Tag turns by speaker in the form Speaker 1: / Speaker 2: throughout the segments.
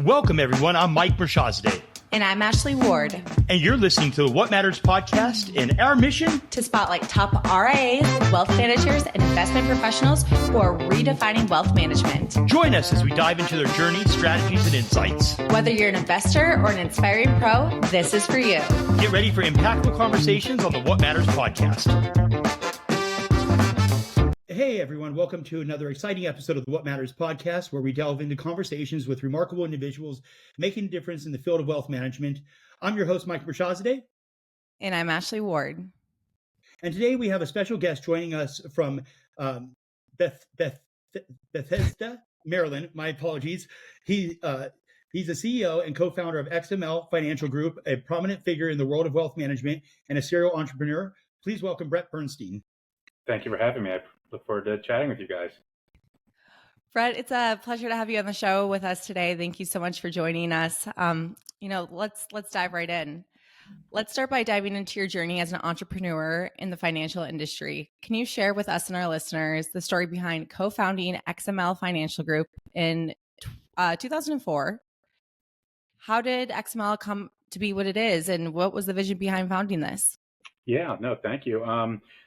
Speaker 1: Welcome, everyone. I'm Mike Bershazadeh.
Speaker 2: And I'm Ashley Ward.
Speaker 1: And you're listening to the What Matters podcast, and our mission
Speaker 2: to spotlight top RIAs, wealth managers, and investment professionals who are redefining wealth management.
Speaker 1: Join us as we dive into their journeys, strategies, and insights.
Speaker 2: Whether you're an investor or an inspiring pro, this is for you.
Speaker 1: Get ready for impactful conversations on the What Matters podcast. Hey, everyone. Welcome to another exciting episode of the What Matters podcast, where we delve into conversations with remarkable individuals making a difference in the field of wealth management. I'm your host, Mike Bershazadeh.
Speaker 2: And I'm Ashley Ward.
Speaker 1: And today we have a special guest joining us from Bethesda, Maryland. My apologies. He's a CEO and co-founder of XML Financial Group, a prominent figure in the world of wealth management and a serial entrepreneur. Please welcome Brett Bernstein.
Speaker 3: Thank you for having me. I look forward to chatting with you guys.
Speaker 2: Brett, it's a pleasure to have you on the show with us today. Thank you so much for joining us. Let's dive right in. Let's start by diving into your journey as an entrepreneur in the financial industry. Can you share with us and our listeners the story behind co-founding XML Financial Group in 2004? How did XML come to be what it is, and what was the vision behind founding this?
Speaker 3: Yeah, no, thank you.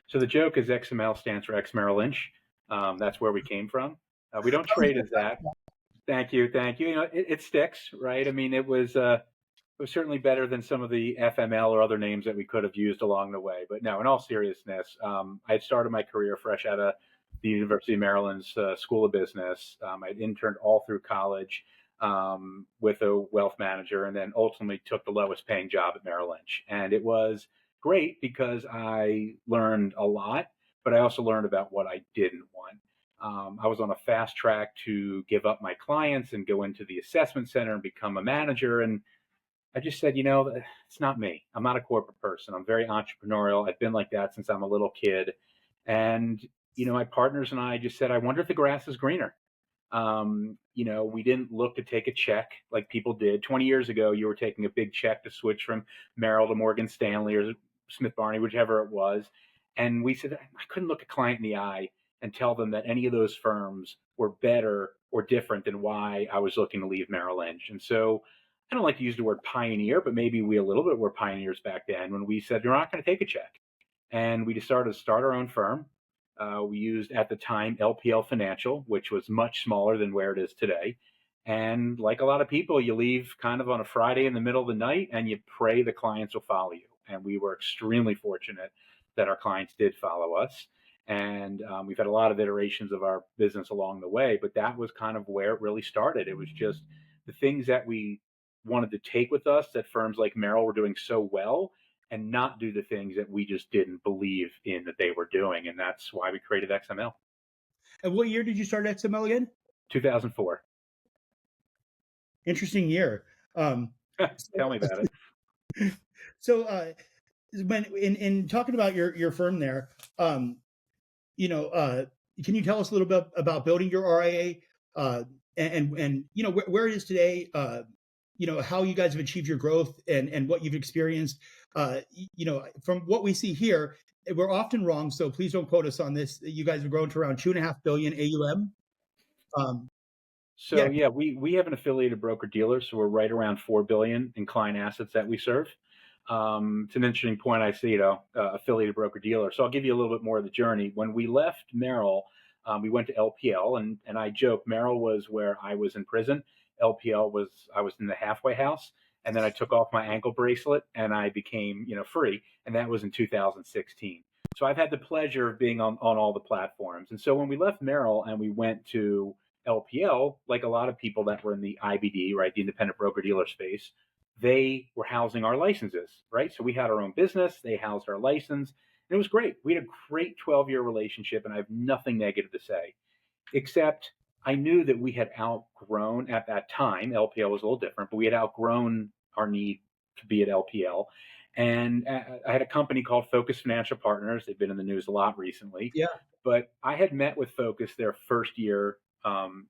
Speaker 3: So the joke is XML stands for X Merrill Lynch. That's where we came from. We don't trade as that. Thank you. You know, it sticks, right? I mean, it was certainly better than some of the FML or other names that we could have used along the way. But no, in all seriousness, I had started my career fresh out of the University of Maryland's School of Business. I'd interned all through college with a wealth manager, and then ultimately took the lowest paying job at Merrill Lynch. And it was great because I learned a lot, but I also learned about what I didn't want. I was on a fast track to give up my clients and go into the assessment center and become a manager. And I just said, you know, it's not me. I'm not a corporate person. I'm very entrepreneurial. I've been like that since I'm a little kid. And, you know, my partners and I just said, I wonder if the grass is greener. You know, we didn't look to take a check like people did. 20 years ago, you were taking a big check to switch from Merrill to Morgan Stanley or Smith Barney, whichever it was. And we said, I couldn't look a client in the eye and tell them that any of those firms were better or different than why I was looking to leave Merrill Lynch. And so I don't like to use the word pioneer, but maybe we a little bit were pioneers back then when we said, you're not going to take a check. And we decided to start our own firm. We used at the time XML Financial, which was much smaller than where it is today. And like a lot of people, you leave kind of on a Friday in the middle of the night and you pray the clients will follow you. And we were extremely fortunate that our clients did follow us. And we've had a lot of iterations of our business along the way, but that was kind of where it really started. It was just the things that we wanted to take with us that firms like Merrill were doing so well, and not do the things that we just didn't believe in that they were doing. And that's why we created XML.
Speaker 1: And what year did you start XML again?
Speaker 3: 2004.
Speaker 1: Interesting year.
Speaker 3: Tell me about it.
Speaker 1: So when in talking about your firm there, can you tell us a little bit about building your RIA and you know, where it is today, you know, how you guys have achieved your growth and what you've experienced? You know, from what we see here, we're often wrong, so please don't quote us on this. You guys have grown to around 2.5 billion AUM.
Speaker 3: We have an affiliated broker dealer, so we're right around 4 billion in client assets that we serve. It's an interesting point. I see, you know, affiliated broker dealer. So I'll give you a little bit more of the journey. When we left Merrill, we went to LPL, and I joke, Merrill was where I was in prison. LPL was, I was in the halfway house, and then I took off my ankle bracelet and I became, you know, free. And that was in 2016. So I've had the pleasure of being on all the platforms. And so when we left Merrill and we went to LPL, like a lot of people that were in the IBD, right, the independent broker dealer space, they were housing our licenses, right? So we had our own business, they housed our license, and it was great. We had a great 12-year relationship, and I have nothing negative to say, except I knew that we had outgrown at that time. LPL was a little different, but we had outgrown our need to be at LPL. And I had a company called Focus Financial Partners. They've been in the news a lot recently.
Speaker 1: Yeah.
Speaker 3: But I had met with Focus their first year in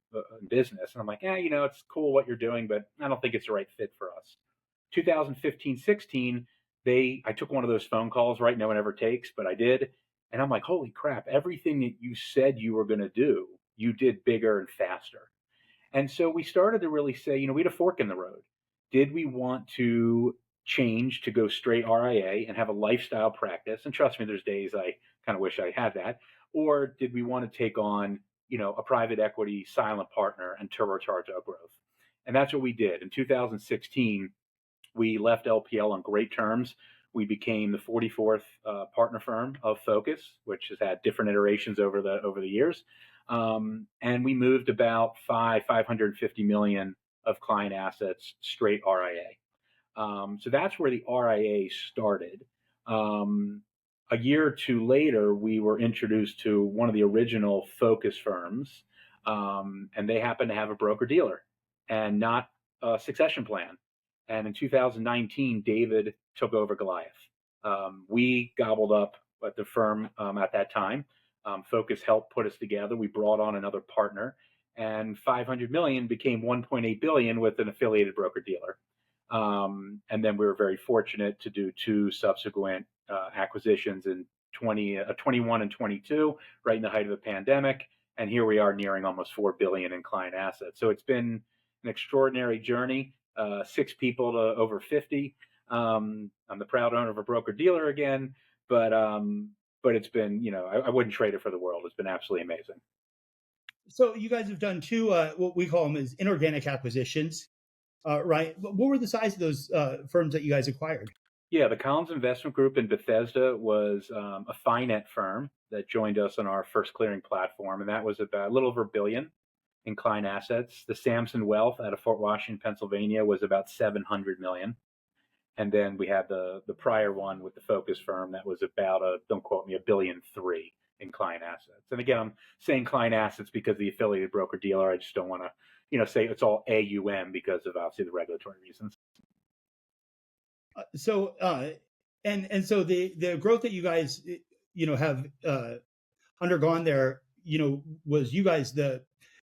Speaker 3: business. And I'm like, you know, it's cool what you're doing, but I don't think it's the right fit for us. 2015-16, I took one of those phone calls, right? No one ever takes, but I did. And I'm like, holy crap, everything that you said you were going to do, you did bigger and faster. And so we started to really say, we had a fork in the road. Did we want to change to go straight RIA and have a lifestyle practice? And trust me, there's days I kind of wish I had that. Or did we want to take on, a private equity silent partner and turbocharge our growth? And that's what we did. In 2016, we left LPL on great terms. We became the 44th partner firm of Focus, which has had different iterations over the years, and we moved about 550 million of client assets straight RIA. So that's where the RIA started. A year or two later, we were introduced to one of the original Focus firms, and they happened to have a broker dealer and not a succession plan. And in 2019, David took over Goliath. We gobbled up at the firm at that time. Focus helped put us together. We brought on another partner, and 500 million became 1.8 billion with an affiliated broker dealer. And then we were very fortunate to do two subsequent acquisitions in 21 and 22, right in the height of the pandemic. And here we are nearing almost 4 billion in client assets. So it's been an extraordinary journey. 6 people to over 50. I'm the proud owner of a broker dealer again, but it's been, I wouldn't trade it for the world. It's been absolutely amazing.
Speaker 1: So you guys have done two, what we call them as inorganic acquisitions, right? What were the size of those firms that you guys acquired?
Speaker 3: Yeah, the Collins Investment Group in Bethesda was a FINET firm that joined us on our first clearing platform, and that was about a little over $1 billion in client assets. The Samson Wealth out of Fort Washington, Pennsylvania was about 700 million. And then we had the prior one with the Focus firm that was about don't quote me, $1.3 billion in client assets. And again, I'm saying client assets because the affiliated broker dealer, I just don't want to, say it's all AUM because of obviously the regulatory reasons.
Speaker 1: So so the growth that you guys have undergone there, was you guys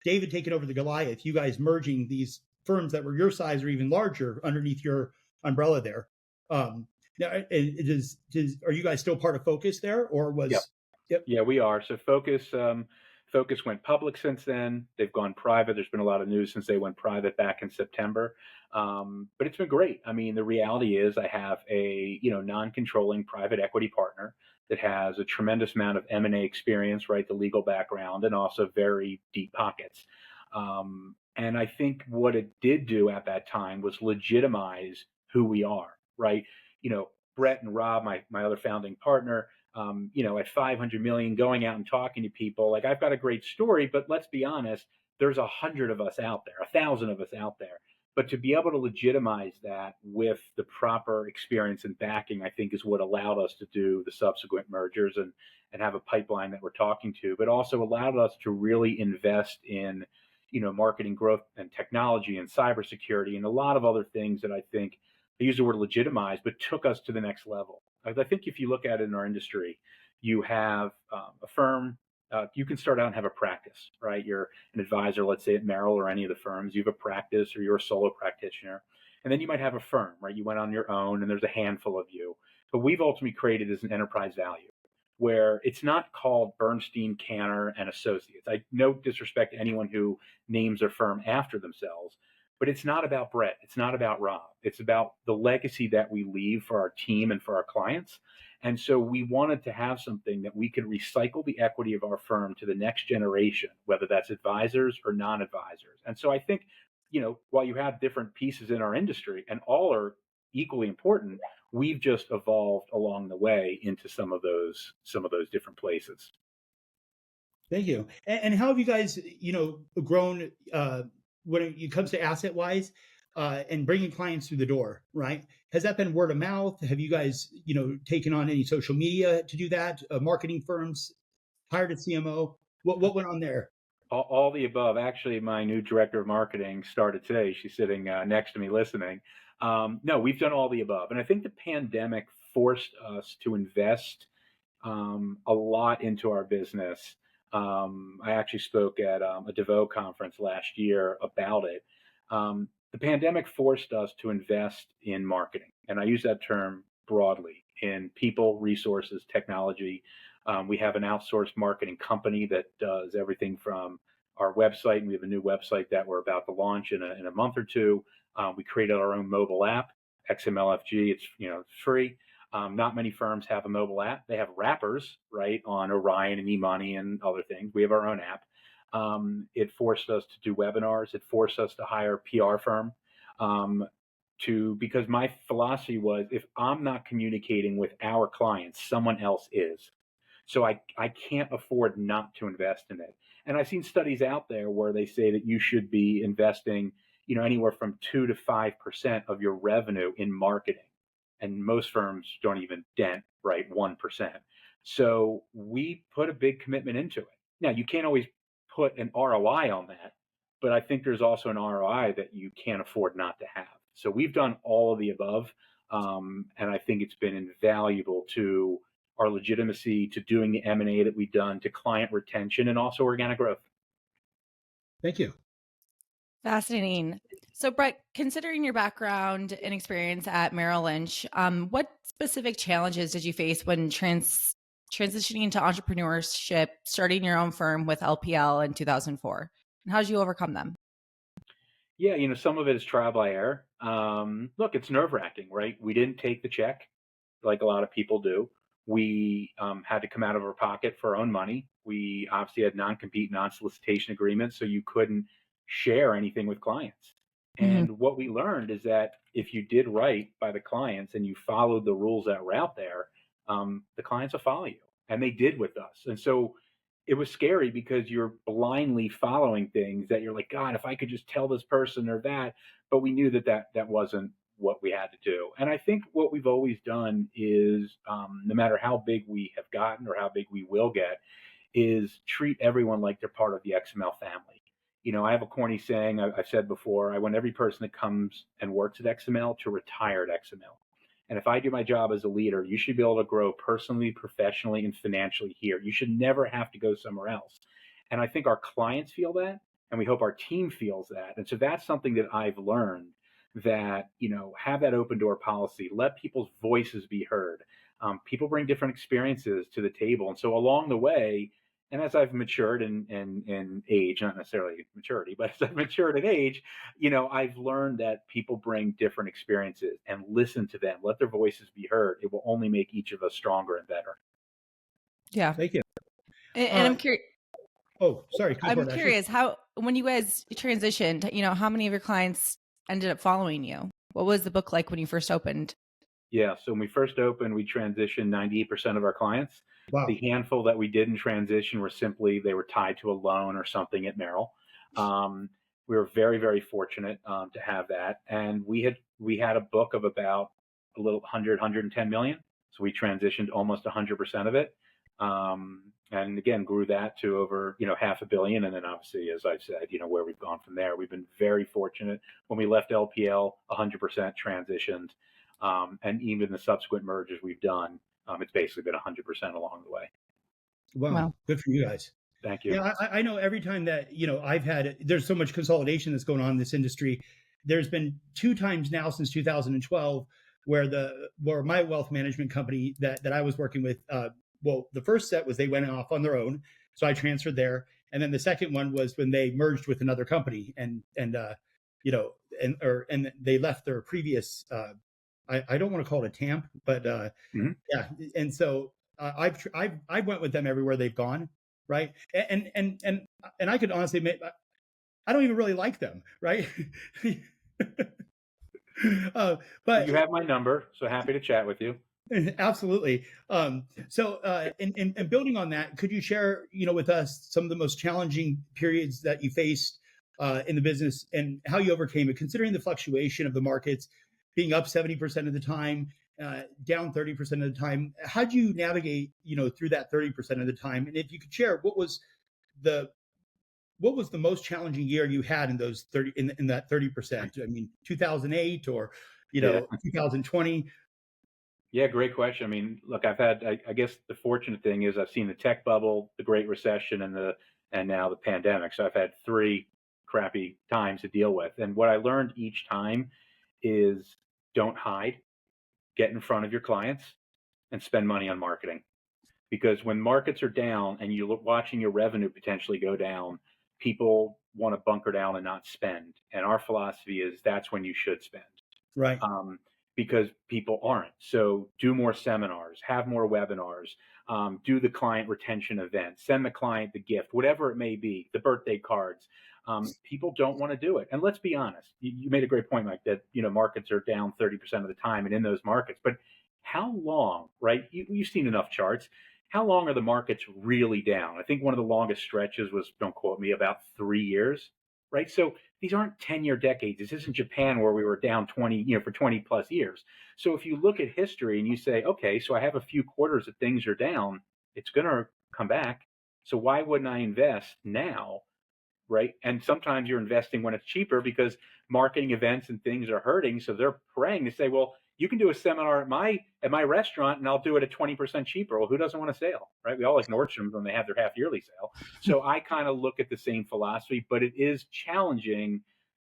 Speaker 1: David taking over the Goliath, you guys merging these firms that were your size or even larger underneath your umbrella there. Now, are you guys still part of Focus there, or was?
Speaker 3: Yep.
Speaker 1: Yep.
Speaker 3: Yeah, we are. So Focus went public since then. They've gone private. There's been a lot of news since they went private back in September. But it's been great. I mean, the reality is I have a non-controlling private equity partner that has a tremendous amount of M&A experience, right? The legal background, and also very deep pockets. And I think what it did do at that time was legitimize who we are, right? Brett and Rob, my other founding partner, at 500 million, going out and talking to people, like I've got a great story, but let's be honest, there's 100 of us out there, 1,000 of us out there. But to be able to legitimize that with the proper experience and backing, I think is what allowed us to do the subsequent mergers and have a pipeline that we're talking to, but also allowed us to really invest in, marketing growth and technology and cybersecurity and a lot of other things that I think, I use the word legitimize, but took us to the next level. I think if you look at it in our industry, you have a firm, you can start out and have a practice, right? You're an advisor, let's say at Merrill or any of the firms, you have a practice or you're a solo practitioner. And then you might have a firm, right? You went on your own and there's a handful of you. But we've ultimately created as an enterprise value where it's not called Bernstein, Canner, and Associates. I no disrespect to anyone who names their firm after themselves, but it's not about Brett. It's not about Rob. It's about the legacy that we leave for our team and for our clients. And so we wanted to have something that we could recycle the equity of our firm to the next generation, whether that's advisors or non-advisors. And so I think, while you have different pieces in our industry and all are equally important, we've just evolved along the way into some of those different places.
Speaker 1: Thank you. And how have you guys, grown when it comes to asset wise and bringing clients through the door, right? Has that been word of mouth? Have you guys, taken on any social media to do that? Marketing firms, hired a CMO? What went on there?
Speaker 3: All the above. Actually, my new director of marketing started today. She's sitting next to me listening. No, we've done all the above. And I think the pandemic forced us to invest a lot into our business. I actually spoke at a DeVoe conference last year about it. The pandemic forced us to invest in marketing. And I use that term broadly in people, resources, technology. We have an outsourced marketing company that does everything from our website, and we have a new website that we're about to launch in a month or two. We created our own mobile app, XMLFG. It's free. Not many firms have a mobile app. They have wrappers, right, on Orion and eMoney and other things. We have our own app. It forced us to do webinars. It forced us to hire a PR firm. Because my philosophy was, if I'm not communicating with our clients, someone else is. So I can't afford not to invest in it. And I've seen studies out there where they say that you should be investing, anywhere from 2 to 5% of your revenue in marketing. And most firms don't even dent, right, 1%. So we put a big commitment into it. Now, you can't always put an ROI on that, but I think there's also an ROI that you can't afford not to have. So we've done all of the above, and I think it's been invaluable to our legitimacy, to doing the M&A that we've done, to client retention, and also organic growth.
Speaker 1: Thank you.
Speaker 2: Fascinating. So, Brett, considering your background and experience at Merrill Lynch, what specific challenges did you face when transitioning into entrepreneurship, starting your own firm with LPL in 2004? And how did you overcome them?
Speaker 3: Yeah, some of it is trial by error. Look, it's nerve-wracking, right? We didn't take the check like a lot of people do. We had to come out of our pocket for our own money. We obviously had non-compete, non-solicitation agreements, so you couldn't share anything with clients.
Speaker 2: Mhm.
Speaker 3: And what we learned is that if you did right by the clients and you followed the rules that were out there, the clients will follow you. And they did with us. And so it was scary because you're blindly following things that you're like, God, if I could just tell this person or that. But we knew that wasn't what we had to do. And I think what we've always done is, no matter how big we have gotten or how big we will get, is treat everyone like they're part of the XML family. I have a corny saying I've said before. I want every person that comes and works at XML to retire at XML. And if I do my job as a leader, you should be able to grow personally, professionally, and financially here. You should never have to go somewhere else. And I think our clients feel that, and we hope our team feels that. And so that's something that I've learned, that, have that open door policy, let people's voices be heard. People bring different experiences to the table. And so along the way, and as I've matured in age, not necessarily maturity, but as I've matured in age, I've learned that people bring different experiences, and listen to them, let their voices be heard. It will only make each of us stronger and better.
Speaker 2: Yeah.
Speaker 1: Thank you.
Speaker 2: And I'm curious.
Speaker 1: Oh, sorry.
Speaker 2: I'm curious how, when you guys transitioned, how many of your clients ended up following you? What was the book like when you first opened?
Speaker 3: Yeah. So when we first opened, we transitioned 98% of our clients.
Speaker 1: Wow.
Speaker 3: The handful that we didn't transition were simply, they were tied to a loan or something at Merrill. We were very, very fortunate to have that. And we had a book of about a little 110 million. So we transitioned almost 100% of it. And again, grew that to over, $500 million. And then obviously, as I've said, where we've gone from there, we've been very fortunate. When we left LPL, 100% transitioned. And even the subsequent mergers we've done, it's basically been 100% along the way.
Speaker 1: Wow. Good for you guys.
Speaker 3: Thank you.
Speaker 1: Yeah, I know every time that, there's so much consolidation that's going on in this industry. There's been 2 times now since 2012 where my wealth management company that I was working with, the first set was they went off on their own. So I transferred there. And then the second one was when they merged with another company and they left their previous, I don't want to call it a TAMP, but yeah. And so I went with them everywhere they've gone. Right. And I could honestly admit, I don't even really like them. Right. But
Speaker 3: you have my number, so happy to chat with you.
Speaker 1: Absolutely. So in building on that, could you share, with us some of the most challenging periods that you faced in the business and how you overcame it, considering the fluctuation of the markets being up 70% of the time, down 30% of the time? How do you navigate, through that 30% of the time? And if you could share, what was the most challenging year you had in those 30 in that 30%? I mean, 2008 or 2020.
Speaker 3: Yeah, great question. I mean, look, I've had, I guess the fortunate thing is I've seen the tech bubble, the Great Recession, and now the pandemic. So I've had 3 crappy times to deal with. And what I learned each time is, don't hide, get in front of your clients, and spend money on marketing. Because when markets are down and you're watching your revenue potentially go down, people want to bunker down and not spend. And our philosophy is that's when you should spend.
Speaker 1: Right.
Speaker 3: Because people aren't. So do more seminars, have more webinars, do the client retention events, send the client the gift, whatever it may be, the birthday cards. People don't want to do it. And let's be honest, you made a great point, Mike, that, markets are down 30% of the time and in those markets. But how long, right? You've seen enough charts. How long are the markets really down? I think one of the longest stretches was, don't quote me, about 3 years, right? So these aren't 10-year decades. This isn't Japan where we were down 20, for 20 plus years. So if you look at history and you say, okay, so I have a few quarters that things are down, it's going to come back. So why wouldn't I invest now? Right. And sometimes you're investing when it's cheaper because marketing events and things are hurting. So they're praying to say, well, you can do a seminar at my restaurant and I'll do it at 20% cheaper. Well, who doesn't want a sale, right? We all like Nordstrom's when they have their half yearly sale. So I kind of look at the same philosophy, but it is challenging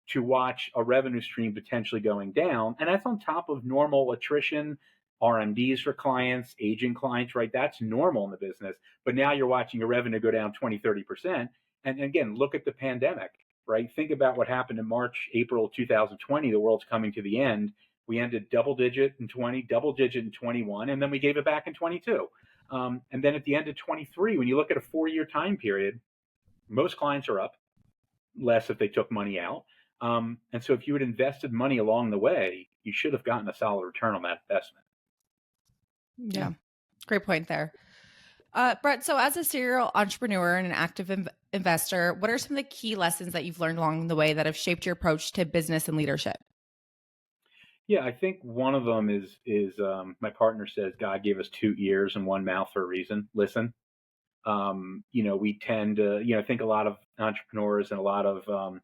Speaker 3: to watch a revenue stream potentially going down. And that's on top of normal attrition, RMDs for clients, aging clients, right? That's normal in the business. But now you're watching your revenue go down 20, 30%. And again, look at the pandemic, right? Think about what happened in March, April 2020. The world's coming to the end. We ended double digit in 20, double digit in 21, and then we gave it back in 22. And then at the end of 23, when you look at a 4-year time period, most clients are up, less if they took money out. And so if you had invested money along the way, you should have gotten a solid return on that investment.
Speaker 2: Yeah, great point there. Brett, so as a serial entrepreneur and an active investor, what are some of the key lessons that you've learned along the way that have shaped your approach to business and leadership?
Speaker 3: Yeah, I think one of them is my partner says God gave us 2 ears and 1 mouth for a reason. Listen. We tend to, I think a lot of entrepreneurs and a lot of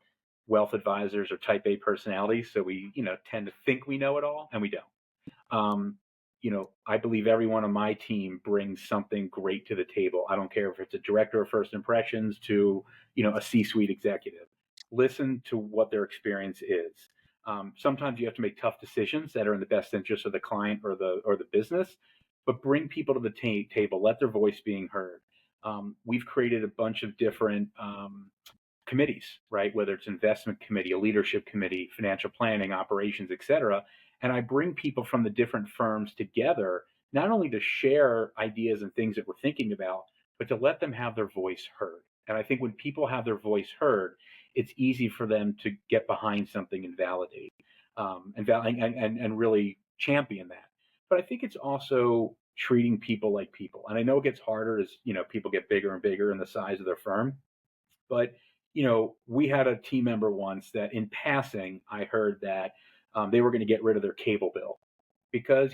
Speaker 3: wealth advisors are type A personalities. So we, tend to think we know it all and we don't. I believe everyone on my team brings something great to the table. I don't care if it's a director of first impressions to, a C-suite executive. Listen to what their experience is. Sometimes you have to make tough decisions that are in the best interest of the client or the business, but bring people to the table, let their voice being heard. We've created a bunch of different committees, right? Whether it's investment committee, a leadership committee, financial planning, operations, et cetera. And I bring people from the different firms together, not only to share ideas and things that we're thinking about, but to let them have their voice heard. And I think when people have their voice heard, it's easy for them to get behind something and validate and really champion that. But I think it's also treating people like people. And I know it gets harder as, people get bigger and bigger in the size of their firm. But, we had a team member once that in passing, I heard that they were going to get rid of their cable bill because,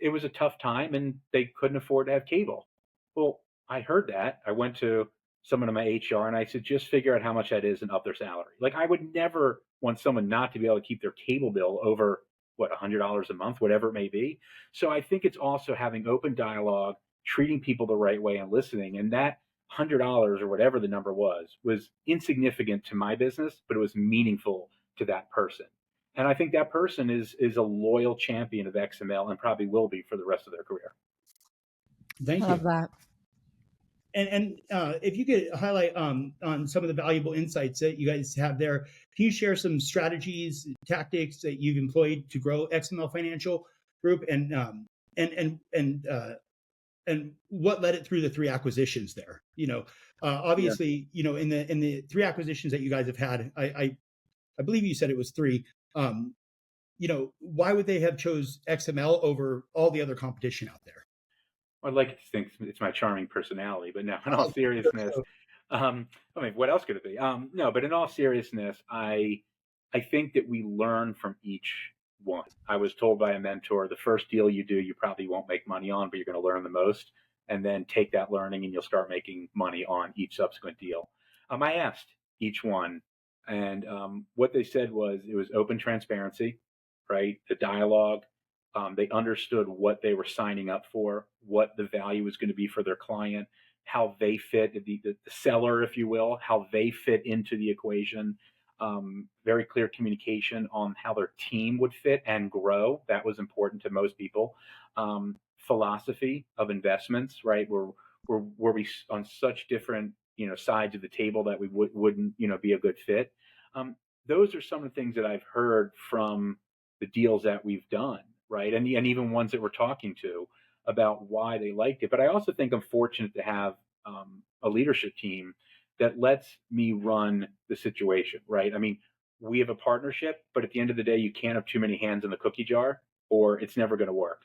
Speaker 3: it was a tough time and they couldn't afford to have cable. Well, I heard that. I went to someone in my HR and I said, just figure out how much that is and up their salary. Like I would never want someone not to be able to keep their cable bill over $100 a month, whatever it may be. So I think it's also having open dialogue, treating people the right way and listening. And that $100 or whatever the number was insignificant to my business, but it was meaningful to that person. And I think that person is a loyal champion of XML and probably will be for the rest of their career.
Speaker 1: Thank you.
Speaker 2: Love that.
Speaker 1: And if you could highlight on some of the valuable insights that you guys have there, can you share some strategies, tactics that you've employed to grow XML Financial Group, and what led it through the 3 acquisitions there? Obviously, in the 3 acquisitions that you guys have had, I believe you said it was 3. Why would they have chose XML over all the other competition out there?
Speaker 3: I'd like to think it's my charming personality, but no, in all seriousness, what else could it be? No, but in all seriousness, I think that we learn from each one. I was told by a mentor, the first deal you do, you probably won't make money on, but you're going to learn the most, and then take that learning and you'll start making money on each subsequent deal. I asked each one, and what they said was it was open transparency, right? The dialogue. They understood what they were signing up for, what the value was going to be for their client, how they fit, the seller, if you will, how they fit into the equation. Very clear communication on how their team would fit and grow. That was important to most people. Philosophy of investments, right? Were we on such different sides of the table that we wouldn't, be a good fit. Um, those are some of the things that I've heard from the deals that we've done, right? And even ones that we're talking to about why they liked it. But I also think I'm fortunate to have a leadership team that lets me run the situation, right? I mean, we have a partnership, but at the end of the day, you can't have too many hands in the cookie jar or it's never going to work.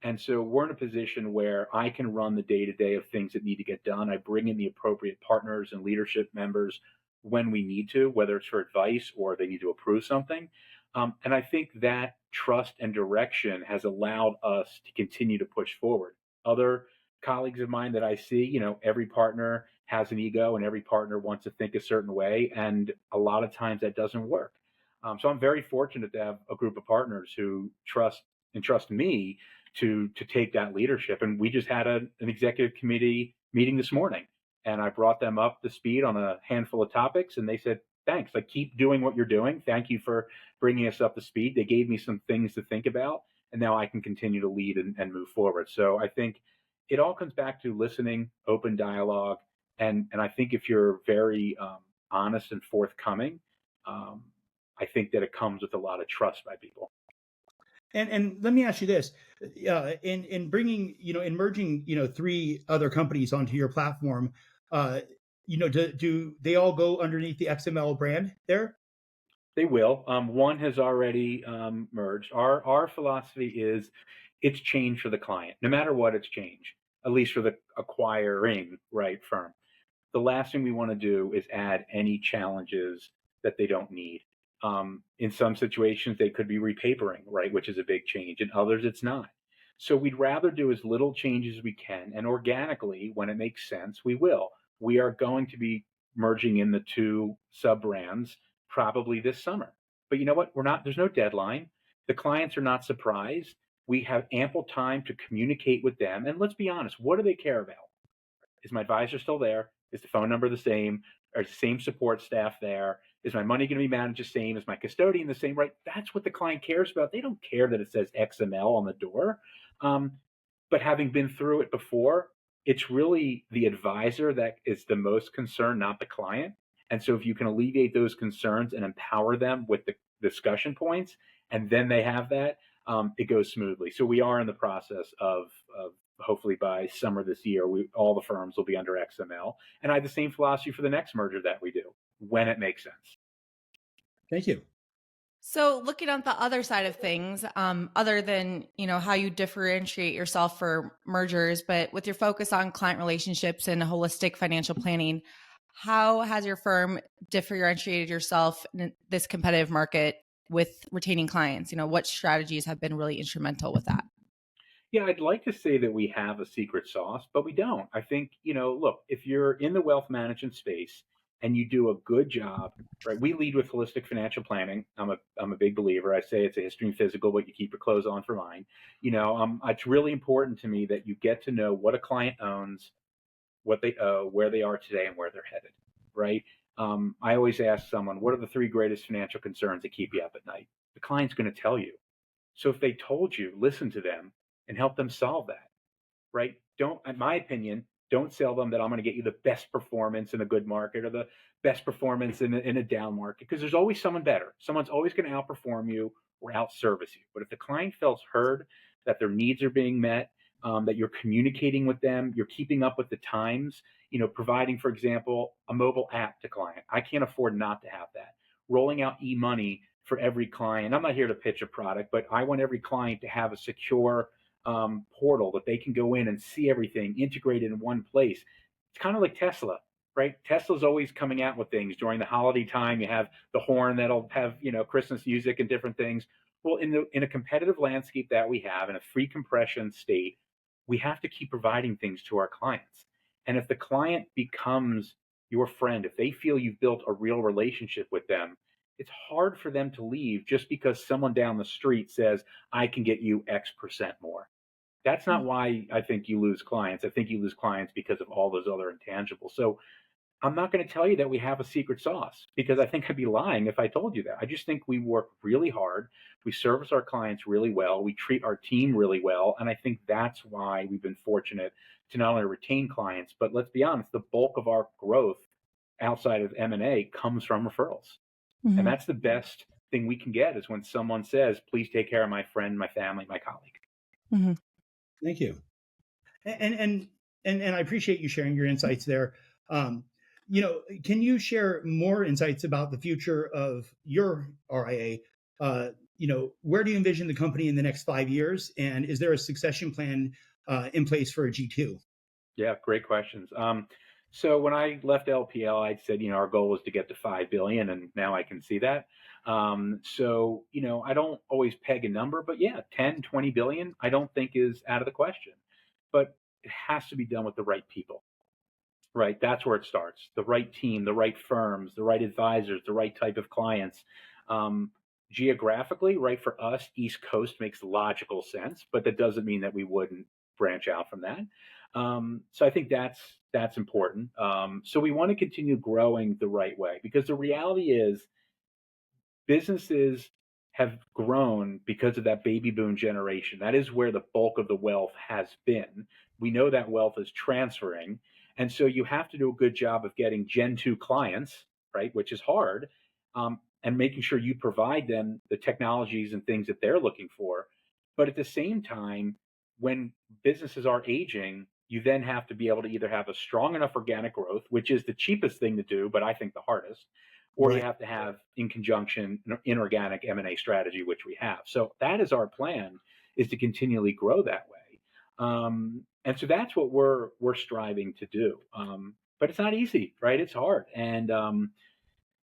Speaker 3: And so we're in a position where I can run the day to day of things that need to get done. I bring in the appropriate partners and leadership members when we need to, whether it's for advice or they need to approve something. And I think that trust and direction has allowed us to continue to push forward. Other colleagues of mine that I see, every partner has an ego and every partner wants to think a certain way. And a lot of times that doesn't work. So I'm very fortunate to have a group of partners who trust me to take that leadership. And we just had an executive committee meeting this morning, and I brought them up to speed on a handful of topics, and they said, "Thanks. Like, keep doing what you're doing. Thank you for bringing us up to speed." They gave me some things to think about, and now I can continue to lead and move forward. So I think it all comes back to listening, open dialogue, and I think if you're very honest and forthcoming, um, I think that it comes with a lot of trust by people.
Speaker 1: And let me ask you this: in bringing in merging three other companies onto your platform, do they all go underneath the XML brand there?
Speaker 3: They will. One has already merged. Our philosophy is it's change for the client, no matter what. It's change, at least for the acquiring right firm. The last thing we want to do is add any challenges that they don't need. In some situations, they could be repapering, right, which is a big change. In others, it's not. So we'd rather do as little change as we can, and organically, when it makes sense, we will. We are going to be merging in the two sub brands probably this summer. But you know what? We're not. There's no deadline. The clients are not surprised. We have ample time to communicate with them, and let's be honest. What do they care about? Is my advisor still there? Is the phone number the same? Are the same support staff there? Is my money going to be managed the same? Is my custodian the same? Right? That's what the client cares about. They don't care that it says XML on the door. Um, but having been through it before, it's really the advisor that is the most concerned, not the client. And so if you can alleviate those concerns and empower them with the discussion points, and then they have that, it goes smoothly. So we are in the process of hopefully by summer this year, all the firms will be under XML. And I have the same philosophy for the next merger that we do when it makes sense.
Speaker 1: Thank you.
Speaker 2: So looking at the other side of things, other than, how you differentiate yourself for mergers, but with your focus on client relationships and holistic financial planning, how has your firm differentiated yourself in this competitive market with retaining clients? What strategies have been really instrumental with that?
Speaker 3: Yeah, I'd like to say that we have a secret sauce, but we don't. I think, look, if you're in the wealth management space and you do a good job, right? We lead with holistic financial planning. I'm a big believer. I say it's a history and physical, but you keep your clothes on for mine. It's really important to me that you get to know what a client owns, what they owe, where they are today, and where they're headed, right? I always ask someone, what are the three greatest financial concerns that keep you up at night? The client's going to tell you. So if they told you, listen to them and help them solve that, right? Don't, in my opinion, don't sell them that I'm going to get you the best performance in a good market or the best performance in a down market, because there's always someone better. Someone's always going to outperform you or outservice you. But if the client feels heard, that their needs are being met, that you're communicating with them, you're keeping up with the times, providing, for example, a mobile app to client. I can't afford not to have that. Rolling out e-money for every client. I'm not here to pitch a product, but I want every client to have a secure portal that they can go in and see everything integrated in one place. It's kind of like Tesla, right? Tesla's always coming out with things during the holiday time. You have the horn that'll have, Christmas music and different things. Well, in a competitive landscape that we have in a free compression state, we have to keep providing things to our clients. And if the client becomes your friend, if they feel you've built a real relationship with them, it's hard for them to leave just because someone down the street says, I can get you X% more. That's not why I think you lose clients. I think you lose clients because of all those other intangibles. So I'm not going to tell you that we have a secret sauce, because I think I'd be lying if I told you that. I just think we work really hard. We service our clients really well. We treat our team really well. And I think that's why we've been fortunate to not only retain clients, but let's be honest, the bulk of our growth outside of M&A comes from referrals. And
Speaker 2: Hmm.
Speaker 3: that's the best thing we can get, is when someone says, please take care of my friend, my family, my colleague.
Speaker 2: Hmm.
Speaker 1: Thank you. And I appreciate you sharing your insights there. Um, can you share more insights about the future of your RIA? Where do you envision the company in the next 5 years? And is there a succession plan in place for a G2?
Speaker 3: Yeah, great questions. So when I left LPL, I said, our goal was to get to 5 billion, and now I can see that. I don't always peg a number, but yeah, 10, 20 billion, I don't think is out of the question. But it has to be done with the right people, right? That's where it starts. The right team, the right firms, the right advisors, the right type of clients. Um, Geographically, right, for us, East Coast makes logical sense, but that doesn't mean that we wouldn't branch out from that. So I think that's important. So we want to continue growing the right way, because the reality is businesses have grown because of that baby boom generation. That is where the bulk of the wealth has been. We know that wealth is transferring. And so you have to do a good job of getting Gen 2 clients, right, which is hard, and making sure you provide them the technologies and things that they're looking for. But at the same time, when businesses are aging, you then have to be able to either have a strong enough organic growth, which is the cheapest thing to do, but I think the hardest, or you
Speaker 1: Right.
Speaker 3: have to have in conjunction an inorganic M&A strategy, which we have. So that is our plan, is to continually grow that way. And so that's what we're striving to do. But it's not easy, right? It's hard. And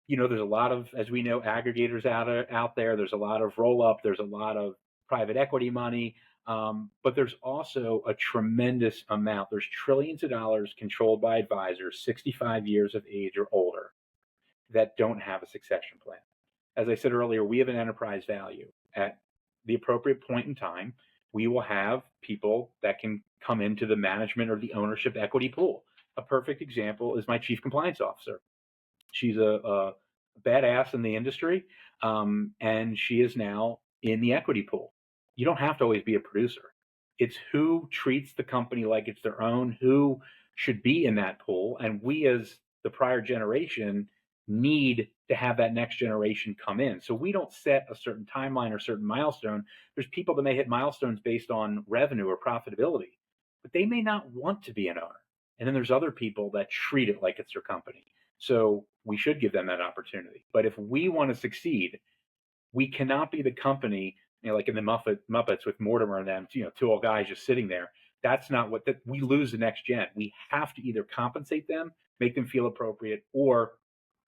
Speaker 3: there's a lot of, as we know, aggregators out there. There's a lot of roll up. There's a lot of private equity money. But there's also a tremendous amount. There's trillions of dollars controlled by advisors 65 years of age or older that don't have a succession plan. As I said earlier, we have an enterprise value. At the appropriate point in time, we will have people that can come into the management or the ownership equity pool. A perfect example is my chief compliance officer. She's a badass in the industry, and she is now in the equity pool. You don't have to always be a producer. It's who treats the company like it's their own, who should be in that pool. And we, as the prior generation, need to have that next generation come in. So we don't set a certain timeline or certain milestone. There's people that may hit milestones based on revenue or profitability, but they may not want to be an owner. And then there's other people that treat it like it's their company. So we should give them that opportunity. But if we want to succeed, we cannot be the company, like in the Muppets with Mortimer and them, two old guys just sitting there. That's not what that we lose the next gen. We have to either compensate them, make them feel appropriate, or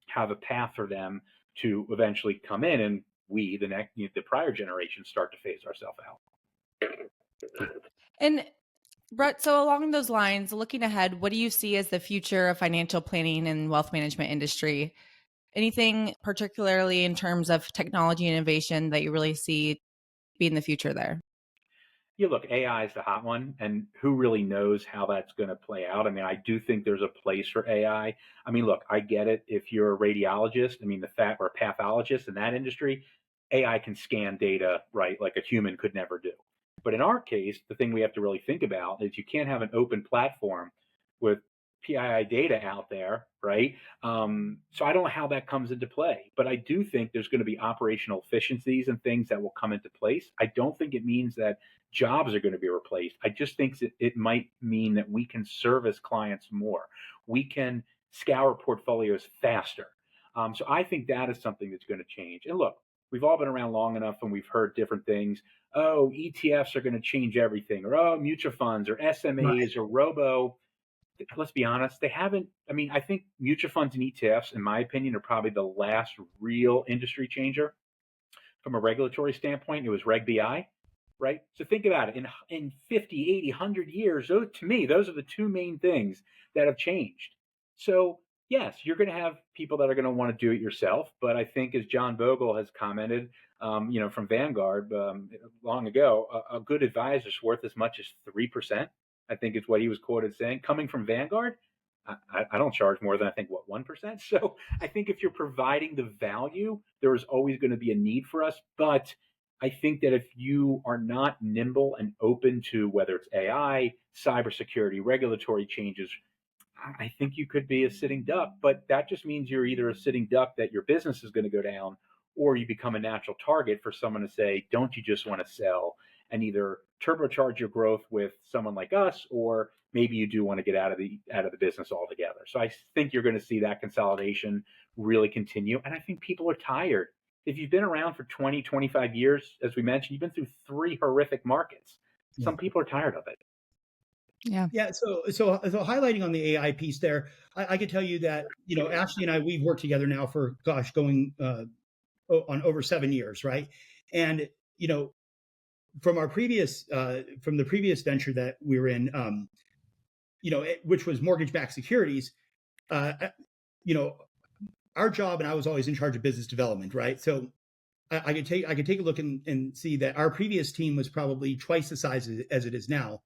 Speaker 3: have a path for them to eventually come in, and we, the prior generation, start to phase ourselves out.
Speaker 2: And Brett, so along those lines, looking ahead, what do you see as the future of financial planning and wealth management industry? Anything particularly in terms of technology and innovation that you really see being the future there?
Speaker 3: Yeah, look, AI is the hot one, and who really knows how that's going to play out? I mean, I do think there's a place for AI. I mean, look, I get it. If you're a radiologist, I mean, or a pathologist in that industry, AI can scan data, right, like a human could never do. But in our case, the thing we have to really think about is you can't have an open platform with PII data out there, right? So I don't know how that comes into play, but I do think there's going to be operational efficiencies and things that will come into place. I don't think it means that jobs are going to be replaced. I just think that it might mean that we can service clients more. We can scour portfolios faster. So I think that is something that's going to change. And look, we've all been around long enough and we've heard different things. Oh, ETFs are going to change everything, or oh, mutual funds, or
Speaker 1: Right.
Speaker 3: SMAs, or robo. Let's be honest, they haven't. I mean, I think mutual funds and ETFs, in my opinion, are probably the last real industry changer from a regulatory standpoint. It was Reg BI, right? So think about it. In 50, 80, 100 years, to me, those are the two main things that have changed. So yes, you're going to have people that are going to want to do it yourself. But I think, as John Bogle has commented, from Vanguard long ago, a good advisor is worth as much as 3%. I think is what he was quoted saying. Coming from Vanguard, I don't charge more than I think, what, 1%? So I think if you're providing the value, there is always going to be a need for us. But I think that if you are not nimble and open to whether it's AI, cybersecurity, regulatory changes, I think you could be a sitting duck, but that just means you're either a sitting duck that your business is going to go down, or you become a natural target for someone to say, don't you just want to sell and either turbocharge your growth with someone like us, or maybe you do want to get out of the business altogether. So I think you're going to see that consolidation really continue. And I think people are tired. If you've been around for 20, 25 years, as we mentioned, you've been through three horrific markets.
Speaker 1: Yeah.
Speaker 3: Some people are tired of it.
Speaker 2: Yeah.
Speaker 1: Yeah. So highlighting on the AI piece there, I can tell you that, Ashley and I, we've worked together now for, going on over 7 years. Right. And, from from the previous venture that we were in, which was mortgage-backed securities, uh, you know, our job, and I was always in charge of business development, right? So I could take a look and see that our previous team was probably twice the size as it is now,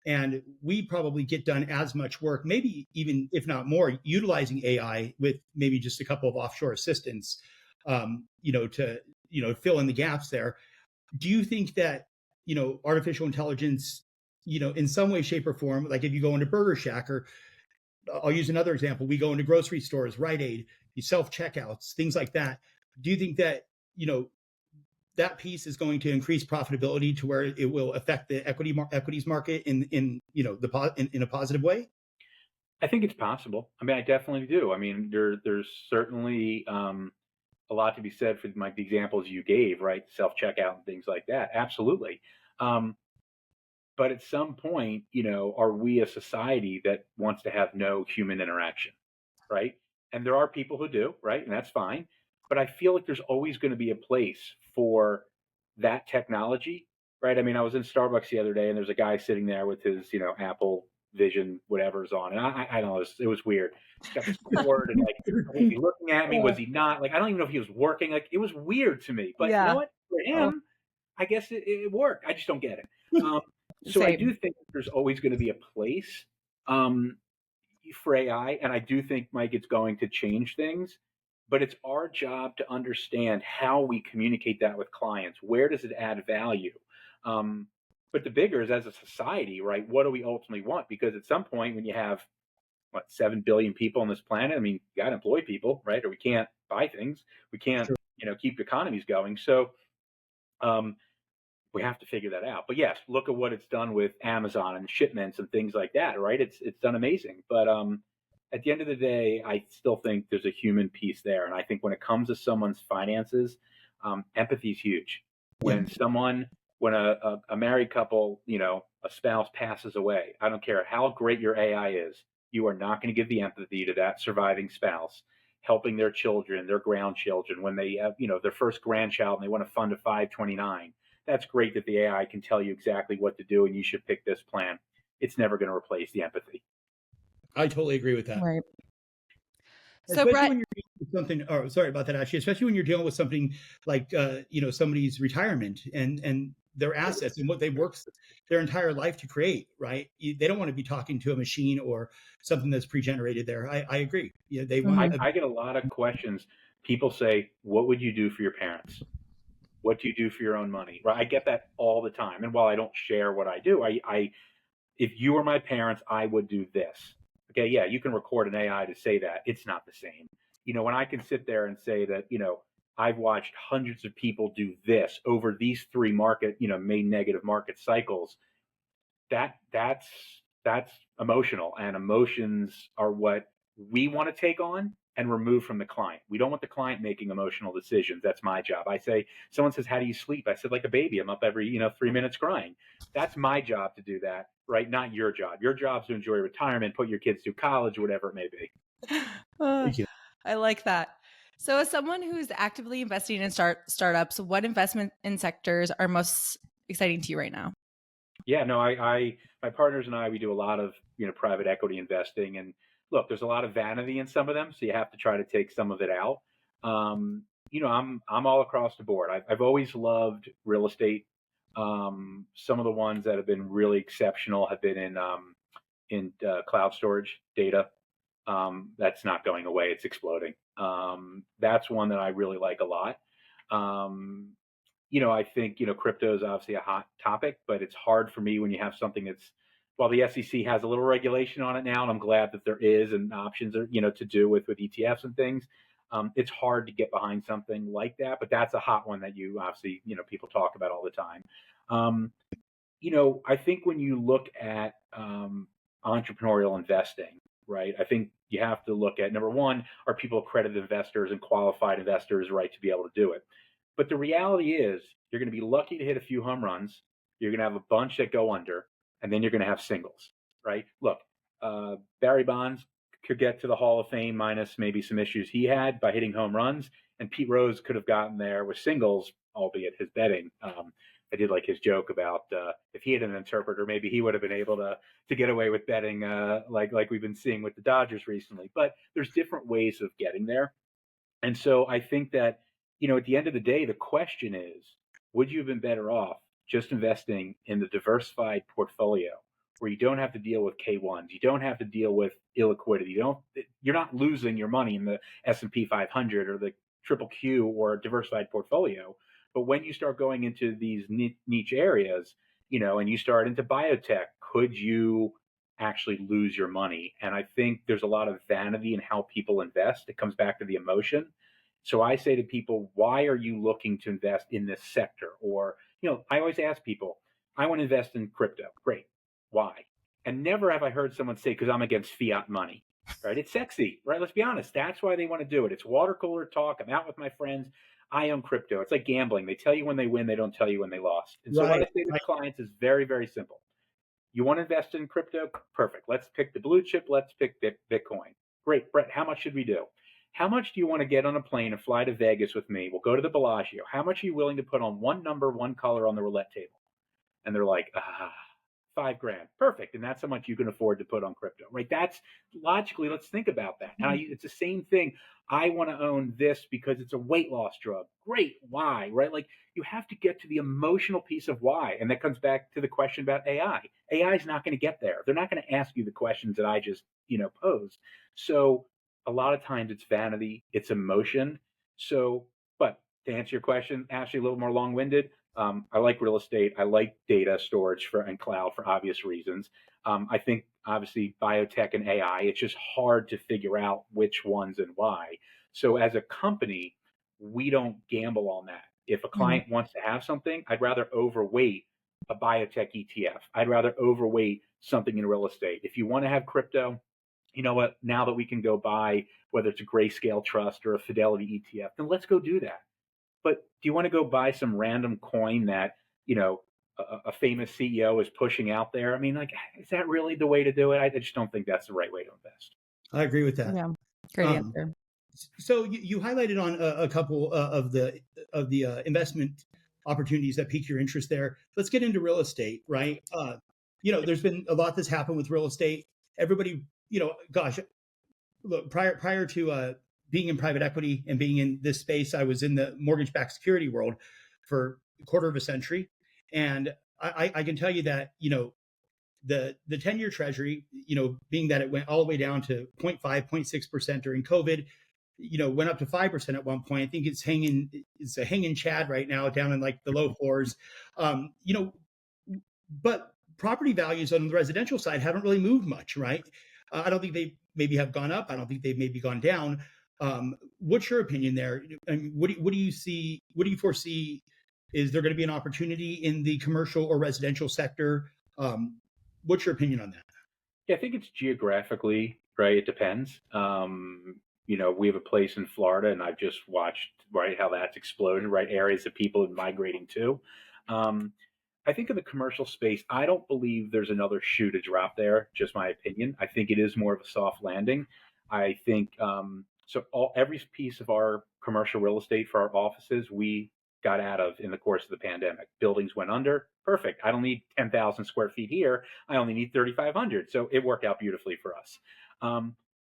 Speaker 1: and we probably get done as much work, maybe even if not more, utilizing AI with maybe just a couple of offshore assistants, to fill in the gaps there. Do you think that artificial intelligence, in some way, shape, or form, like if you go into Burger Shack, or I'll use another example, we go into grocery stores, Rite Aid, you self checkouts, things like that. Do you think that that piece is going to increase profitability to where it will affect the equities market in a positive way?
Speaker 3: I think it's possible. I mean, I definitely do. I mean, there's certainly a lot to be said for the examples you gave, right? Self checkout and things like that. Absolutely. Um, but at some point, are we a society that wants to have no human interaction, right? And there are people who do, right? And that's fine. But I feel like there's always going to be a place for that technology, right? I mean, I was in Starbucks the other day, and there's a guy sitting there with his, Apple Vision, whatever's on, and I don't know, it was weird. He's got this cord, and like, was he looking at me? Was he not? Like, I don't even know if he was working. Like, it was weird to me. But you know
Speaker 2: Yeah.
Speaker 3: what? For
Speaker 2: Oh,
Speaker 3: him, I guess it worked. I just don't get it. Um, so I
Speaker 2: same.
Speaker 3: do think there's always going to be a place um, for AI, and I do think, Mike, it's going to change things. But it's our job to understand how we communicate that with clients. Where does it add value? Um, but the bigger is, as a society, right? What do we ultimately want? Because at some point, when you have 7 billion people on this planet, I mean, you got to employ people, right? Or we can't buy things. We can't,
Speaker 1: Sure.
Speaker 3: keep economies going. So um, we have to figure that out. But yes, look at what it's done with Amazon and shipments and things like that, right? It's done amazing. But at the end of the day, I still think there's a human piece there, and I think when it comes to someone's finances, empathy is huge.
Speaker 1: Yeah.
Speaker 3: When a married couple, a spouse passes away, I don't care how great your AI is, you are not going to give the empathy to that surviving spouse, helping their children, their grandchildren, when they have, their first grandchild and they want to fund a 529. That's great that the AI can tell you exactly what to do and you should pick this plan. It's never going to replace the empathy.
Speaker 1: I totally agree with that.
Speaker 2: Right. So,
Speaker 1: Especially
Speaker 2: Brett,
Speaker 1: when you're dealing with something. Oh, sorry about that, actually. Especially when you're dealing with something like somebody's retirement and their assets and what they worked their entire life to create. Right? They don't want to be talking to a machine or something that's pre-generated there. I agree. Yeah, they want.
Speaker 2: Mhm.
Speaker 3: I get a lot of questions. People say, "What would you do for your parents? What do you do for your own money?" Right? I get that all the time. And while I don't share what I do, I if you were my parents, I would do this. Okay, yeah, you can record an AI to say that. It's not the same. When I can sit there and say that, I've watched hundreds of people do this over these three main negative market cycles, that's emotional, and emotions are what we want to take on and remove from the client. We don't want the client making emotional decisions. That's my job. I say, someone says, how do you sleep? I said, like a baby. I'm up every 3 minutes crying. That's my job to do that, right? Not your job. Your job is to enjoy retirement, put your kids through college, whatever it may be.
Speaker 1: Thank you.
Speaker 2: I like that. So, as someone who's actively investing in startups, what investment in sectors are most exciting to you right now?
Speaker 3: Yeah, no, my partners and I, we do a lot of, private equity investing, and look, there's a lot of vanity in some of them, so you have to try to take some of it out. I'm all across the board. I've always loved real estate. Some of the ones that have been really exceptional have been in cloud storage, data. That's not going away. It's exploding. That's one that I really like a lot. I think, crypto is obviously a hot topic, but it's hard for me when you have something that's, while the SEC has a little regulation on it now, and I'm glad that there is and options are, to do with ETFs and things. It's hard to get behind something like that, but that's a hot one that you obviously, people talk about all the time. Um, I think when you look at entrepreneurial investing, right, I think you have to look at number one, are people accredited investors and qualified investors, right, to be able to do it? But the reality is, you're going to be lucky to hit a few home runs. You're going to have a bunch that go under, and then you're going to have singles, right? Look, Barry Bonds could get to the Hall of Fame minus maybe some issues he had by hitting home runs, and Pete Rose could have gotten there with singles, albeit his betting. I did like his joke about if he had an interpreter, maybe he would have been able to get away with betting like we've been seeing with the Dodgers recently. But there's different ways of getting there. And so I think that, at the end of the day, the question is, would you have been better off just investing in the diversified portfolio where you don't have to deal with K1s, you don't have to deal with illiquidity, you're not losing your money in the S&P 500 or the triple Q or diversified portfolio. But when you start going into these niche areas, and you start into biotech, could you actually lose your money? And I think there's a lot of vanity in how people invest. It comes back to the emotion. So I say to people, why are you looking to invest in this sector? Or, I always ask people, I want to invest in crypto. Great. Why? And never have I heard someone say, because I'm against fiat money, right? It's sexy, right? Let's be honest. That's why they want to do it. It's water cooler talk. I'm out with my friends. I own crypto. It's like gambling. They tell you when they win. They don't tell you when they lost. And so what I say to clients is very, very simple. You want to invest in crypto? Perfect. Let's pick the blue chip. Let's pick Bitcoin. Great. Brett, how much should we do? How much do you want to get on a plane and fly to Vegas with me? We'll go to the Bellagio. How much are you willing to put on one number, one color on the roulette table? And they're like, $5,000. Perfect. And that's how much you can afford to put on crypto, right? That's logically, let's think about that. And it's the same thing. I want to own this because it's a weight loss drug. Great. Why? Right? Like, you have to get to the emotional piece of why. And that comes back to the question about AI. AI is not going to get there. They're not going to ask you the questions that I just, posed. So a lot of times it's vanity, it's emotion. So, but to answer your question, Ashley, a little more long-winded, I like real estate. I like data storage and cloud for obvious reasons. I think obviously biotech and AI, it's just hard to figure out which ones and why. So as a company, we don't gamble on that. If a client wants to have something, I'd rather overweight a biotech ETF. I'd rather overweight something in real estate. If you want to have crypto, you know what, now that we can go buy, whether it's a Grayscale Trust or a Fidelity ETF, then let's go do that. But do you want to go buy some random coin that, a famous CEO is pushing out there? I mean, like, is that really the way to do it? I just don't think that's the right way to invest.
Speaker 1: I agree with that.
Speaker 2: Yeah, great answer.
Speaker 1: So you highlighted on a couple of the investment opportunities that piqued your interest there. Let's get into real estate, right? There's been a lot that's happened with real estate. Everybody, gosh, look, prior to being in private equity and being in this space, I was in the mortgage-backed security world for a quarter of a century. And I can tell you that, the 10-year treasury, being that it went all the way down to 0.5, 0.6% during COVID, went up to 5% at one point. I think it's a hanging chad right now down in like the low fours. But property values on the residential side haven't really moved much, right? I don't think they maybe have gone up. I don't think they've maybe gone down. What's your opinion there? I mean, what do you see? What do you foresee? Is there going to be an opportunity in the commercial or residential sector? What's your opinion on that?
Speaker 3: Yeah, I think it's geographically, right? It depends. We have a place in Florida, and I've just watched, right, how that's exploded, right? Areas that people are migrating to. I think in the commercial space, I don't believe there's another shoe to drop there. Just my opinion. I think it is more of a soft landing. I think every piece of our commercial real estate for our offices, we got out of in the course of the pandemic. Buildings went under. Perfect. I don't need 10,000 square feet here. I only need 3,500. So it worked out beautifully for us.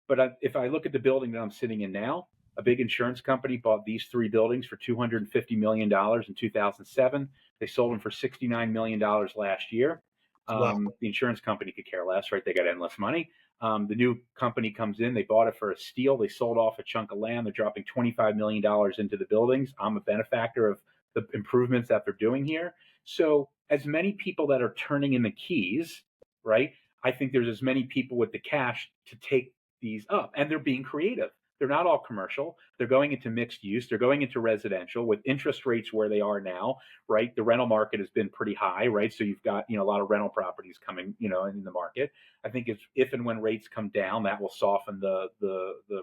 Speaker 3: But if I look at the building that I'm sitting in now, a big insurance company bought these 3 buildings for $250 million in 2007. They sold them for $69 million last year.
Speaker 1: Wow.
Speaker 3: The insurance company could care less, right? They got endless money. The new company comes in, they bought it for a steal, they sold off a chunk of land, they're dropping $25 million into the buildings. I'm a benefactor of the improvements that they're doing here. So as many people that are turning in the keys, right? I think there's as many people with the cash to take these up, and they're being creative. They're not all commercial. They're going into mixed use. They're going into residential with interest rates where they are now, right? The rental market has been pretty high, right? So you've got, a lot of rental properties coming, in the market. I think if and when rates come down, that will soften the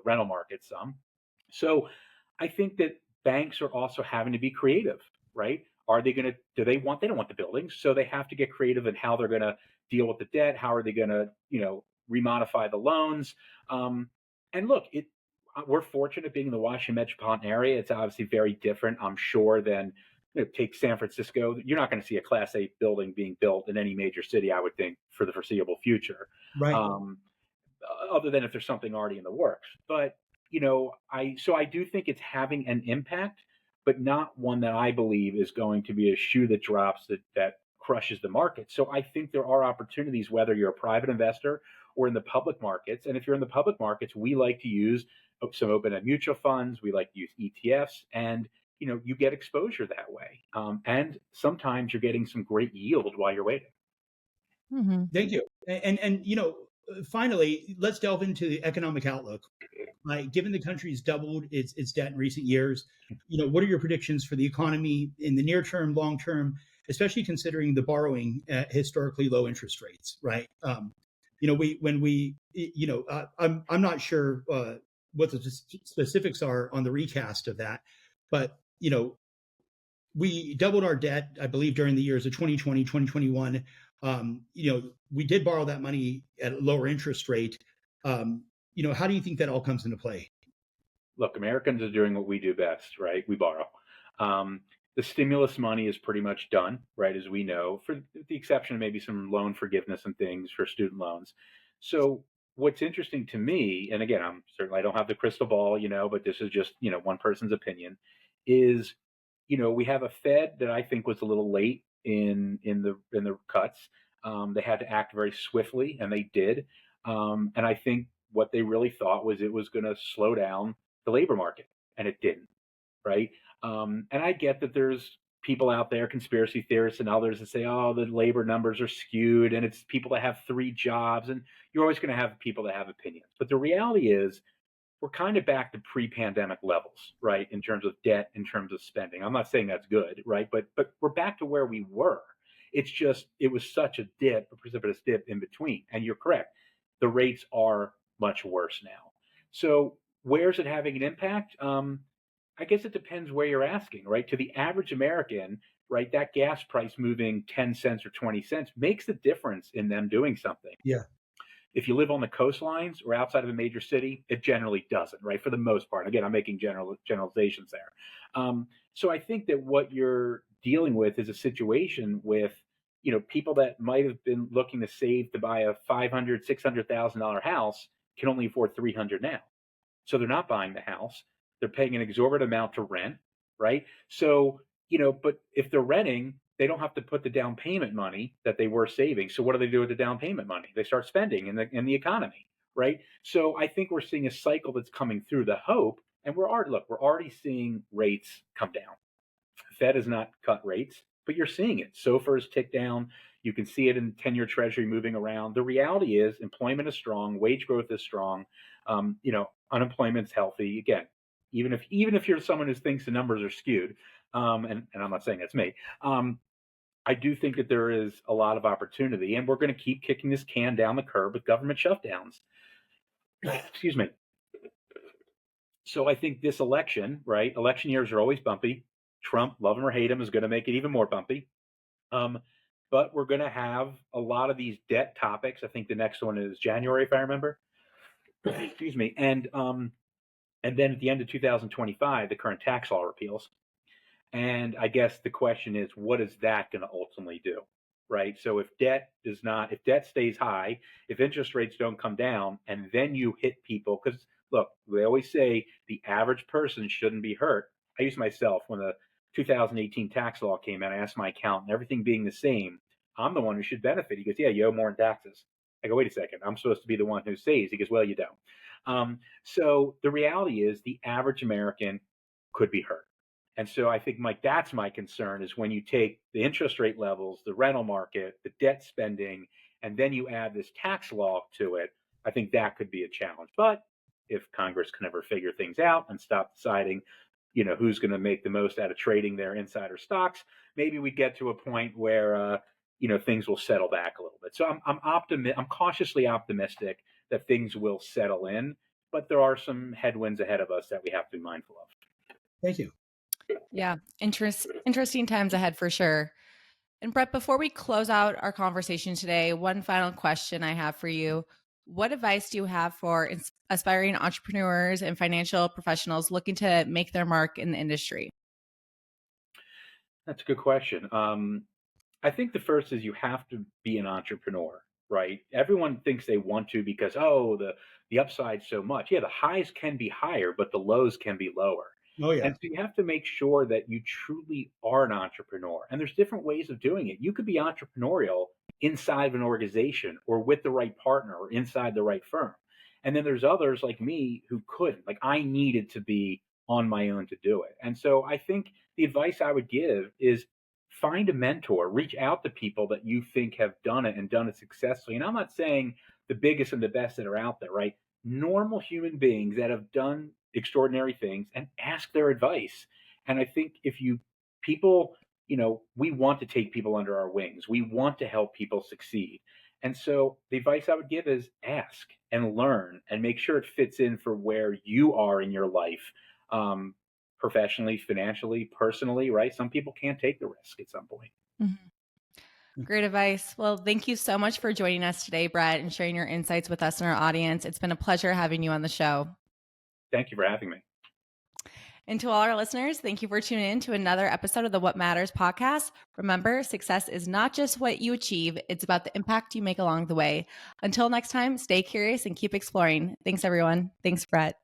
Speaker 3: rental market some. So I think that banks are also having to be creative, right? Are they going to, they don't want the buildings. So they have to get creative in how they're going to deal with the debt. How are they going to, remodify the loans? And look, we're fortunate being in the Washington metropolitan area. It's obviously very different, I'm sure, than take San Francisco. You're not going to see a Class A building being built in any major city, I would think, for the foreseeable future.
Speaker 1: Right.
Speaker 3: Other than if there's something already in the works. But I do think it's having an impact, but not one that I believe is going to be a shoe that drops that crushes the market. So I think there are opportunities, whether you're a private investor or in the public markets. And if you're in the public markets, we like to use some open-end mutual funds. We like to use ETFs, and you get exposure that way. And sometimes you're getting some great yield while you're waiting.
Speaker 2: Mm-hmm.
Speaker 1: Thank you. And finally, let's delve into the economic outlook. Given the country's doubled its debt in recent years, what are your predictions for the economy in the near term, long term, especially considering the borrowing at historically low interest rates, right? I'm not sure what the specifics are on the recast of that, but we doubled our debt, I believe, during the years of 2020, 2021. We did borrow that money at a lower interest rate. How do you think that all comes into play?
Speaker 3: Look, Americans are doing what we do best, right? We borrow. The stimulus money is pretty much done, right? As we know, for the exception of maybe some loan forgiveness and things for student loans. So what's interesting to me, and again, I don't have the crystal ball, but this is just, one person's opinion, is, we have a Fed that I think was a little late in the cuts. They had to act very swiftly, and they did. And I think what they really thought was it was going to slow down the labor market, and it didn't, right? And I get that there's people out there, conspiracy theorists and others, that say, oh, the labor numbers are skewed, and it's people that have 3 jobs, and you're always going to have people that have opinions. But the reality is, we're kind of back to pre-pandemic levels, right? In terms of debt, in terms of spending. I'm not saying that's good, right? But we're back to where we were. It's just, it was such a precipitous dip in between. And you're correct. The rates are much worse now. So where's it having an impact? I guess it depends where you're asking, right? To the average American, right, that gas price moving 10 cents or 20 cents makes a difference in them doing something.
Speaker 1: Yeah.
Speaker 3: If you live on the coastlines or outside of a major city, it generally doesn't, right? For the most part. Again, I'm making generalizations there. So I think that what you're dealing with is a situation with, people that might have been looking to save to buy a $500,000, $600,000 house can only afford $300,000 now. So they're not buying the house. They're paying an exorbitant amount to rent, right? So, but if they're renting, they don't have to put the down payment money that they were saving. So what do they do with the down payment money? They start spending in the economy, right? So I think we're seeing a cycle that's coming through. The hope, and we're already seeing rates come down. Fed has not cut rates, but you're seeing it. SOFR's tick down. You can see it in 10-year Treasury moving around. The reality is employment is strong, wage growth is strong, unemployment's healthy. Again, even if you're someone who thinks the numbers are skewed, and I'm not saying that's me, I do think that there is a lot of opportunity, and we're going to keep kicking this can down the curb with government shutdowns. Excuse me. So I think this election, right? Election years are always bumpy. Trump, love him or hate him, is going to make it even more bumpy. But we're going to have a lot of these debt topics. I think the next one is January, if I remember. Excuse me. And then at the end of 2025, the current tax law repeals. And I guess the question is, what is that going to ultimately do, right? So if debt stays high, if interest rates don't come down, and then you hit people, because look, they always say the average person shouldn't be hurt. I use myself when the 2018 tax law came out. I asked my accountant, everything being the same, I'm the one who should benefit. He goes, yeah, you owe more in taxes. I go, wait a second, I'm supposed to be the one who saves. He goes, well, you don't. So the reality is the average American could be hurt. And so I think, Mike, that's my concern is when you take the interest rate levels, the rental market, the debt spending, and then you add this tax law to it, I think that could be a challenge. But if Congress can ever figure things out and stop deciding, who's going to make the most out of trading their insider stocks, maybe we get to a point where, things will settle back a little bit. So I'm cautiously optimistic that things will settle in, but there are some headwinds ahead of us that we have to be mindful of.
Speaker 1: Thank you.
Speaker 2: Yeah, interesting times ahead for sure. And Brett, before we close out our conversation today, one final question I have for you. What advice do you have for aspiring entrepreneurs and financial professionals looking to make their mark in the industry?
Speaker 3: That's a good question. I think the first is you have to be an entrepreneur, right? Everyone thinks they want to because, the upside's so much. Yeah, the highs can be higher, but the lows can be lower.
Speaker 1: Oh yeah.
Speaker 3: And so you have to make sure that you truly are an entrepreneur. And there's different ways of doing it. You could be entrepreneurial inside of an organization or with the right partner or inside the right firm. And then there's others like me who couldn't. Like I needed to be on my own to do it. And so I think the advice I would give is find a mentor, reach out to people that you think have done it and done it successfully. And I'm not saying the biggest and the best that are out there, right? Normal human beings that have done extraordinary things and ask their advice. And I think people, we want to take people under our wings. We want to help people succeed. And so the advice I would give is ask and learn and make sure it fits in for where you are in your life, professionally, financially, personally, right? Some people can't take the risk at some point.
Speaker 2: Mm-hmm. Great advice. Well, thank you so much for joining us today, Brett, and sharing your insights with us and our audience. It's been a pleasure having you on the show.
Speaker 3: Thank you for having me.
Speaker 2: And to all our listeners, thank you for tuning in to another episode of the What Matters podcast. Remember, success is not just what you achieve, it's about the impact you make along the way. Until next time, stay curious and keep exploring. Thanks, everyone. Thanks, Brett.